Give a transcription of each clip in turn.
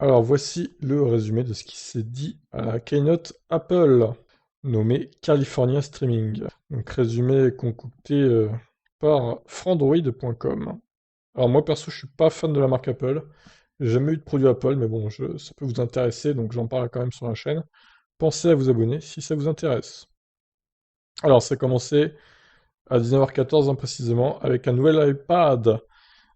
Alors voici le résumé de ce qui s'est dit à la keynote Apple, nommée California Streaming. Donc résumé concocté par frandroid.com. Alors moi perso je suis pas fan de la marque Apple, j'ai jamais eu de produit Apple, mais bon, ça peut vous intéresser, donc j'en parle quand même sur la chaîne. Pensez à vous abonner si ça vous intéresse. Alors ça a commencé à 19h14 précisément avec un nouvel iPad.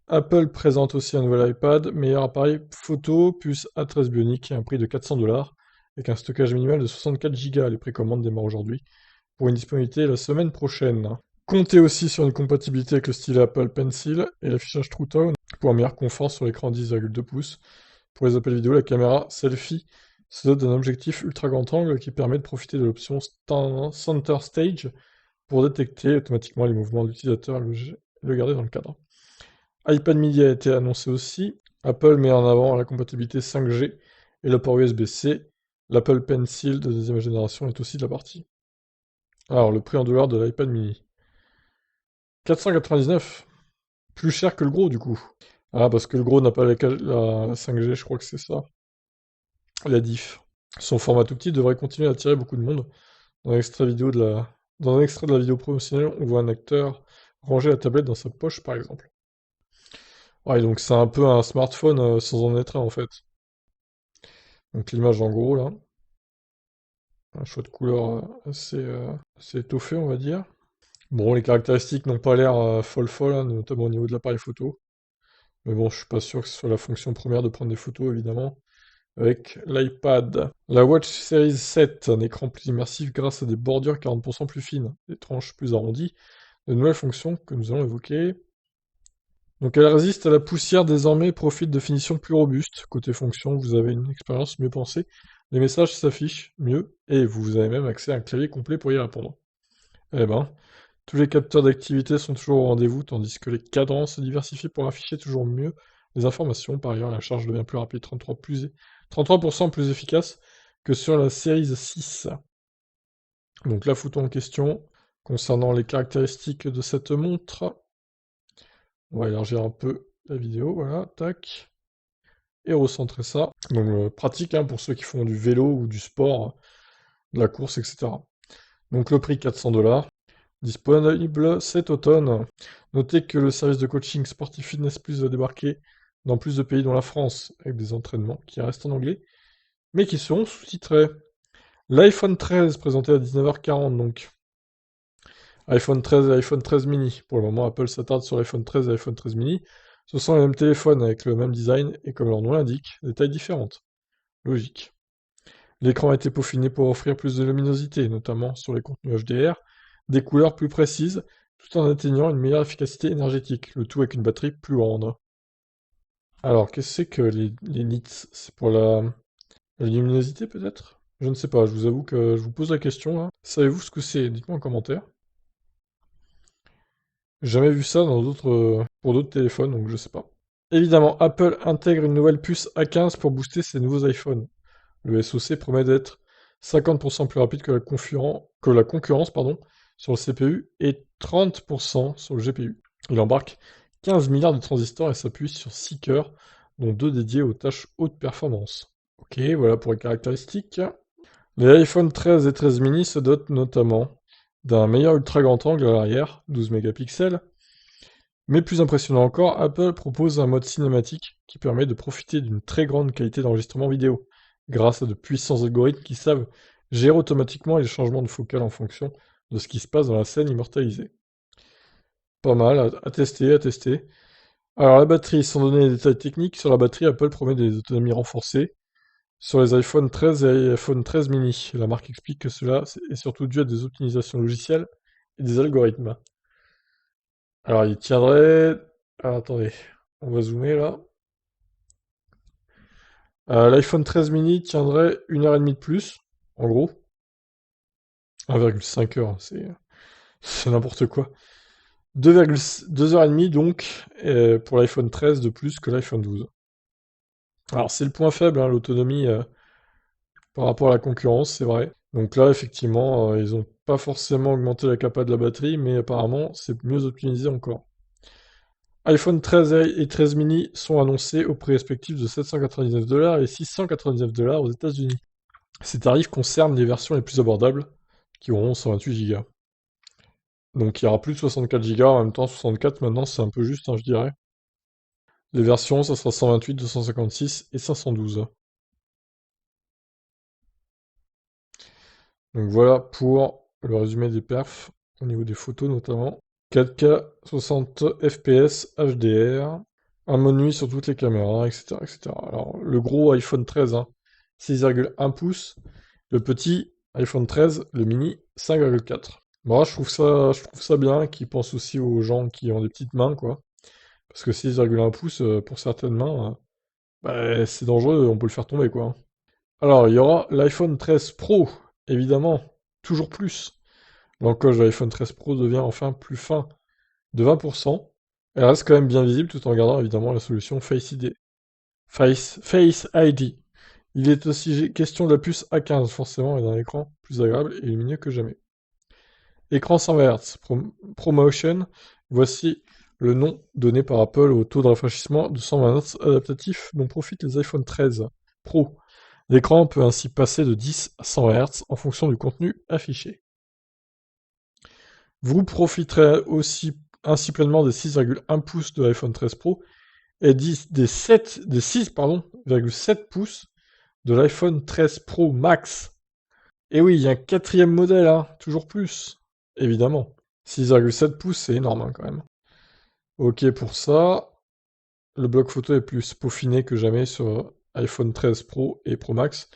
Apple présente aussi un nouvel iPad, meilleur appareil photo, puce A13 Bionic à un prix de 400$, avec un stockage minimal de 64 Go. Les précommandes démarrent aujourd'hui, pour une disponibilité la semaine prochaine. Comptez aussi sur une compatibilité avec le stylet Apple Pencil et l'affichage True Tone pour un meilleur confort sur l'écran 10,2 pouces. Pour les appels vidéo, la caméra selfie se dote d'un objectif ultra grand angle qui permet de profiter de l'option Center Stage pour détecter automatiquement les mouvements de l'utilisateur et le garder dans le cadre. iPad mini a été annoncé aussi. Apple met en avant la compatibilité 5G et le port USB-C. L'Apple Pencil de deuxième génération est aussi de la partie. Alors, le prix en dollars de l'iPad mini. 499, plus cher que le gros du coup. Ah, parce que le gros n'a pas la 5G, je crois que c'est ça. La diff. Son format tout petit devrait continuer à attirer beaucoup de monde. Dans Dans un extrait de la vidéo promotionnelle, on voit un acteur ranger la tablette dans sa poche, par exemple. Ouais, donc c'est un peu un smartphone sans en être un, en fait. Donc l'image en gros, là. Un choix de couleur assez étoffé, on va dire. Bon, les caractéristiques n'ont pas l'air folle, hein, notamment au niveau de l'appareil photo. Mais bon, je suis pas sûr que ce soit la fonction première de prendre des photos, évidemment, avec l'iPad. La Watch Series 7, un écran plus immersif grâce à des bordures 40% plus fines, des tranches plus arrondies, de nouvelles fonctions que nous allons évoquer. Donc elle résiste à la poussière désormais et profite de finitions plus robustes. Côté fonction, vous avez une expérience mieux pensée, les messages s'affichent mieux, et vous avez même accès à un clavier complet pour y répondre. Eh ben, tous les capteurs d'activité sont toujours au rendez-vous, tandis que les cadrans se diversifient pour afficher toujours mieux les informations. Par ailleurs, la charge devient plus rapide, 33% plus efficace que sur la Series 6. Donc la photo en question, concernant les caractéristiques de cette montre, on va élargir un peu la vidéo, voilà, tac, et recentrer ça. Donc pratique hein, pour ceux qui font du vélo ou du sport, de la course, etc. Donc le prix 400$. Disponible cet automne. Notez que le service de coaching Sportif Fitness Plus va débarquer dans plus de pays dont la France, avec des entraînements qui restent en anglais, mais qui seront sous-titrés. L'iPhone 13 présenté à 19h40 donc. iPhone 13 et iPhone 13 mini. Pour le moment, Apple s'attarde sur l'iPhone 13 et l'iPhone 13 mini. Ce sont les mêmes téléphones avec le même design et comme leur nom l'indique, des tailles différentes. Logique. L'écran a été peaufiné pour offrir plus de luminosité, notamment sur les contenus HDR, des couleurs plus précises, tout en atteignant une meilleure efficacité énergétique, le tout avec une batterie plus grande. Alors, qu'est-ce que c'est que les nits? C'est pour la luminosité peut-être? Je ne sais pas, je vous avoue que je vous pose la question là. Savez-vous ce que c'est? Dites-moi en commentaire. J'ai jamais vu ça pour d'autres téléphones, donc je sais pas. Évidemment, Apple intègre une nouvelle puce A15 pour booster ses nouveaux iPhones. Le SoC promet d'être 50% plus rapide que la concurrence sur le CPU et 30% sur le GPU. Il embarque 15 milliards de transistors et s'appuie sur 6 cœurs, dont 2 dédiés aux tâches haute performance. Ok, voilà pour les caractéristiques. Les iPhone 13 et 13 mini se dotent notamment d'un meilleur ultra grand angle à l'arrière, 12 mégapixels, mais plus impressionnant encore, Apple propose un mode cinématique qui permet de profiter d'une très grande qualité d'enregistrement vidéo, grâce à de puissants algorithmes qui savent gérer automatiquement les changements de focale en fonction de ce qui se passe dans la scène immortalisée. Pas mal, à tester, à tester. Alors la batterie, sans donner les détails techniques, sur la batterie, Apple promet des autonomies renforcées sur les iPhone 13 et iPhone 13 mini. La marque explique que cela est surtout dû à des optimisations logicielles et des algorithmes. Alors il tiendrait... Ah, attendez, on va zoomer là. L'iPhone 13 mini tiendrait 1h30 de plus, en gros. 1,5 heures, c'est n'importe quoi. 2h30 donc pour l'iPhone 13 de plus que l'iPhone 12. Alors c'est le point faible, hein, l'autonomie par rapport à la concurrence, c'est vrai. Donc là, effectivement, ils n'ont pas forcément augmenté la capacité de la batterie, mais apparemment, c'est mieux optimisé encore. iPhone 13 et 13 mini sont annoncés au prix respectif de 799 $ et 699 $ aux États-Unis. Ces tarifs concernent les versions les plus abordables, qui auront 128 Go. Donc il y aura plus de 64 Go, en même temps 64 maintenant c'est un peu juste, hein, je dirais. Les versions, ça sera 128, 256 et 512. Donc voilà pour le résumé des perfs, au niveau des photos notamment. 4K, 60 FPS, HDR, un mode nuit sur toutes les caméras, etc., etc. Alors, le gros iPhone 13, hein, 6,1 pouces. Le petit iPhone 13, le mini, 5,4. Moi, je trouve ça bien qu'ils pensent aussi aux gens qui ont des petites mains, quoi. Parce que 6,1 pouces, pour certaines mains, bah, c'est dangereux, on peut le faire tomber, quoi. Alors, il y aura l'iPhone 13 Pro, évidemment, toujours plus. L'encoche de l'iPhone 13 Pro devient enfin plus fin de 20%. Elle reste quand même bien visible tout en gardant évidemment la solution Face ID. Face ID. Il est aussi question de la puce A15 forcément et d'un écran plus agréable et lumineux que jamais. Écran 100 Hz, ProMotion, voici le nom donné par Apple au taux de rafraîchissement de 120 Hz adaptatif dont profitent les iPhone 13 Pro. L'écran peut ainsi passer de 10 à 100 Hz en fonction du contenu affiché. Vous profiterez aussi ainsi pleinement des 6,1 pouces de l'iPhone 13 Pro et des 6,7 pouces de l'iPhone 13 Pro Max. Et oui, il y a un quatrième modèle, hein, toujours plus, évidemment. 6,7 pouces, c'est énorme hein, quand même. Ok pour ça, le bloc photo est plus peaufiné que jamais sur iPhone 13 Pro et Pro Max.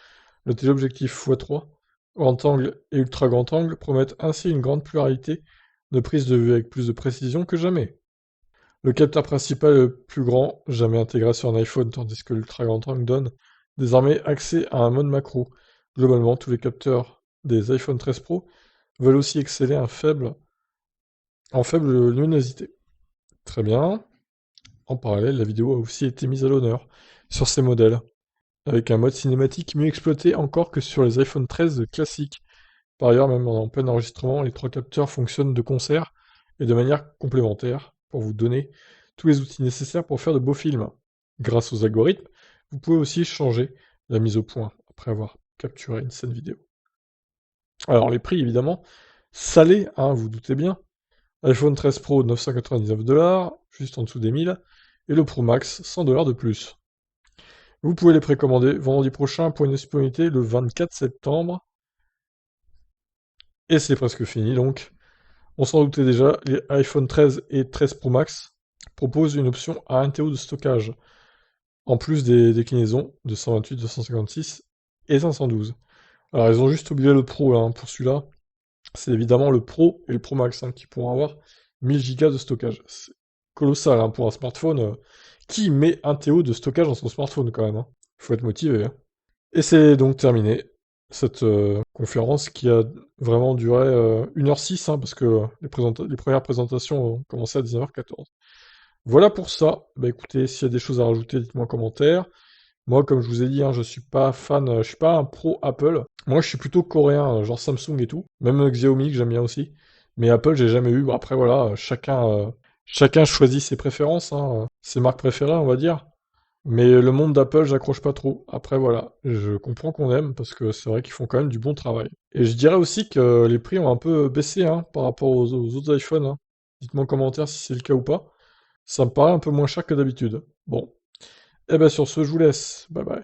Le téléobjectif x3, grand angle et ultra grand angle promettent ainsi une grande pluralité de prises de vue avec plus de précision que jamais. Le capteur principal est le plus grand jamais intégré sur un iPhone, tandis que l'ultra grand angle donne désormais accès à un mode macro. Globalement, tous les capteurs des iPhone 13 Pro veulent aussi exceller en faible luminosité. Très bien. En parallèle, la vidéo a aussi été mise à l'honneur sur ces modèles, avec un mode cinématique mieux exploité encore que sur les iPhone 13 classiques. Par ailleurs, même en plein enregistrement, les trois capteurs fonctionnent de concert et de manière complémentaire pour vous donner tous les outils nécessaires pour faire de beaux films. Grâce aux algorithmes, vous pouvez aussi changer la mise au point après avoir capturé une scène vidéo. Alors les prix évidemment, salés, hein, vous doutez bien. iPhone 13 Pro 999 $, juste en dessous des 1000, et le Pro Max 100 $ de plus. Vous pouvez les précommander vendredi prochain pour une disponibilité le 24 septembre. Et c'est presque fini donc. On s'en doutait déjà, les iPhone 13 et 13 Pro Max proposent une option à 1 TB de stockage, en plus des déclinaisons de 128, 256 et 512. Alors ils ont juste oublié le Pro là, hein, pour celui-là. C'est évidemment le Pro et le Pro Max hein, qui pourront avoir 1000 Go de stockage. C'est colossal hein, pour un smartphone. Qui met 1 TB de stockage dans son smartphone quand même hein. Faut être motivé. Hein. Et c'est donc terminé, cette conférence qui a vraiment duré 1h06, hein, parce que les premières présentations ont commencé à 19h14. Voilà pour ça. Bah écoutez, s'il y a des choses à rajouter, dites-moi en commentaire. Moi, comme je vous ai dit, hein, je suis pas fan, je suis pas un pro Apple. Moi, je suis plutôt coréen, genre Samsung et tout. Même Xiaomi, que j'aime bien aussi. Mais Apple, j'ai jamais eu. Bon, après, voilà, chacun choisit ses préférences, hein, ses marques préférées, on va dire. Mais le monde d'Apple, j'accroche pas trop. Après, voilà, je comprends qu'on aime parce que c'est vrai qu'ils font quand même du bon travail. Et je dirais aussi que les prix ont un peu baissé hein, par rapport aux autres iPhones. Hein. Dites-moi en commentaire si c'est le cas ou pas. Ça me paraît un peu moins cher que d'habitude. Bon. Eh ben sur ce, je vous laisse. Bye bye.